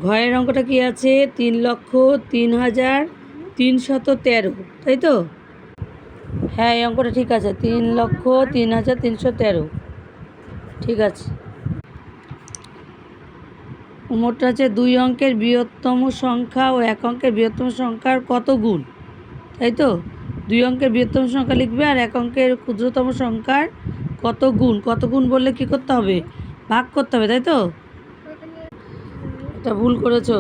ঘরের অঙ্কটা কি আছে? 3,03,313, তাই তো? হ্যাঁ, এই অঙ্কটা ঠিক আছে, 3,03,313, ঠিক আছে। মোটটা আছে 2 অঙ্কের বৃহত্তম সংখ্যা ও 1 অঙ্কের বৃহত্তম সংখ্যার কত গুণ, তাই তো? 2 অঙ্কের বৃহত্তম সংখ্যা লিখবে আর 1 অঙ্কের ক্ষুদ্রতম সংখ্যার কত গুণ। কত গুণ বললে কী করতে হবে? ভাগ করতে হবে, তাই তো? এটা ভুল করেছো।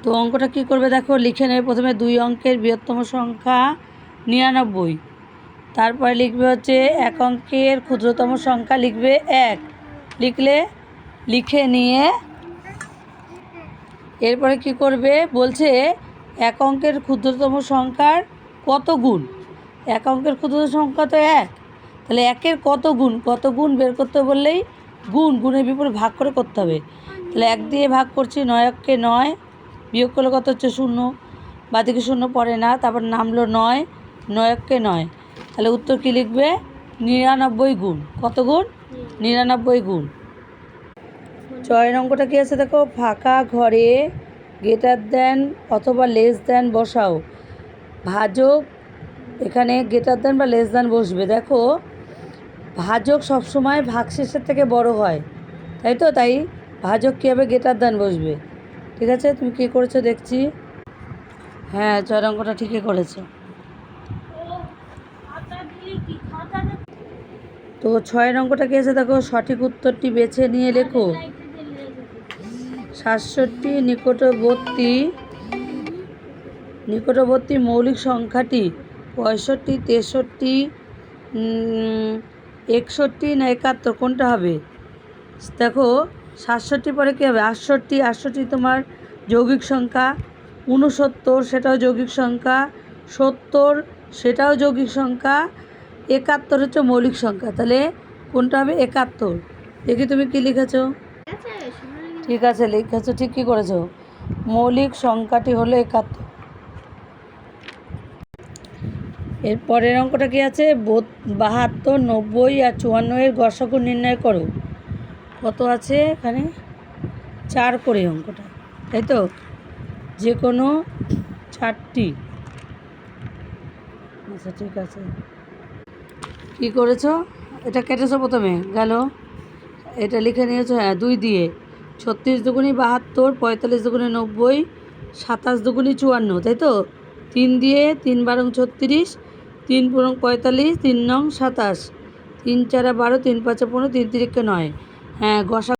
তো অঙ্কটা কী করবে দেখো, লিখে নেবে প্রথমে 2 অঙ্কের বৃহত্তম সংখ্যা 99, তারপরে লিখবে হচ্ছে 1 অঙ্কের ক্ষুদ্রতম সংখ্যা লিখবে 1, লিখে নিয়ে এরপরে কি করবে বলছে 1 অঙ্কের ক্ষুদ্রতম সংখ্যার কত গুণ। 1 অঙ্কের ক্ষুদ্রতম সংখ্যা তো 1, তাহলে 1-এর কত গুণ বের করতে বললেই গুণের বিপরীত ভাগ করে করতে হবে। তাহলে 1 দিয়ে ভাগ করছি, 9 অঙ্কে 9, বিয়োগ করলে কত হচ্ছে 0, বাদিকে 0 পড়ে না, তারপর নামলো 9, 9 অঙ্কে 9, তাহলে উত্তর কী লিখবে? 99 গুণ। কত গুণ? 99 গুণ। 6 অঙ্কটা কী আছে দেখো, ফাঁকা ঘরে গ্রেটার দেন অথবা লেস দেন বসাও। ভাজক এখানে গ্রেটার দেন বা লেস দেন বসবে। দেখো ভাজক সবসময় ভাগশেষের থেকে বড় হয়, তাই তো? তাই ভাজক কী হবে? গ্রেটার দেন বসবে। ঠিক আছে, তুমি কী করেছো দেখছি। হ্যাঁ, 6 অঙ্কটা ঠিকই করেছো। তো 6 অঙ্কটা কী আছে দেখো, সঠিক উত্তরটি বেছে নিয়ে লেখো। 67 নিকটবর্তী মৌলিক সংখ্যাটি 65, 63, 61 না 71, কোনটা হবে? দেখো 67 পরে কী হবে? 68 তোমার যৌগিক সংখ্যা, 69 সেটাও যৌগিক সংখ্যা, 70 সেটাও যৌগিক সংখ্যা, 71 হচ্ছে মৌলিক সংখ্যা। তাহলে কোনটা হবে? 71। দেখি তুমি কি লিখেছো। ঠিক আছে, লিখেছো, ঠিক কী করেছো। মৌলিক সংখ্যাটি হলো 71। এর পরের অঙ্কটা কি আছে? 72, 90 আর 54 এর গসাগু নির্ণয় করো। কত আছে এখানে? 4 করে অঙ্কটা, তাই তো? যে কোনো 4টি। আচ্ছা, ঠিক আছে। কী করেছো? এটা কেটেছো প্রথমে, গেল। এটা লিখে নিয়েছো, হ্যাঁ, 2 দিয়ে। 36 দুগুণী 72, 45 দুগুণী 90, 27 দুগুণী 54, তাই তো? 3 দিয়ে, 3 বারং 36, 3 পূরং 45, 3 নং 27, 3 4 12, 3 5 15, 3 3 9। হ্যাঁ,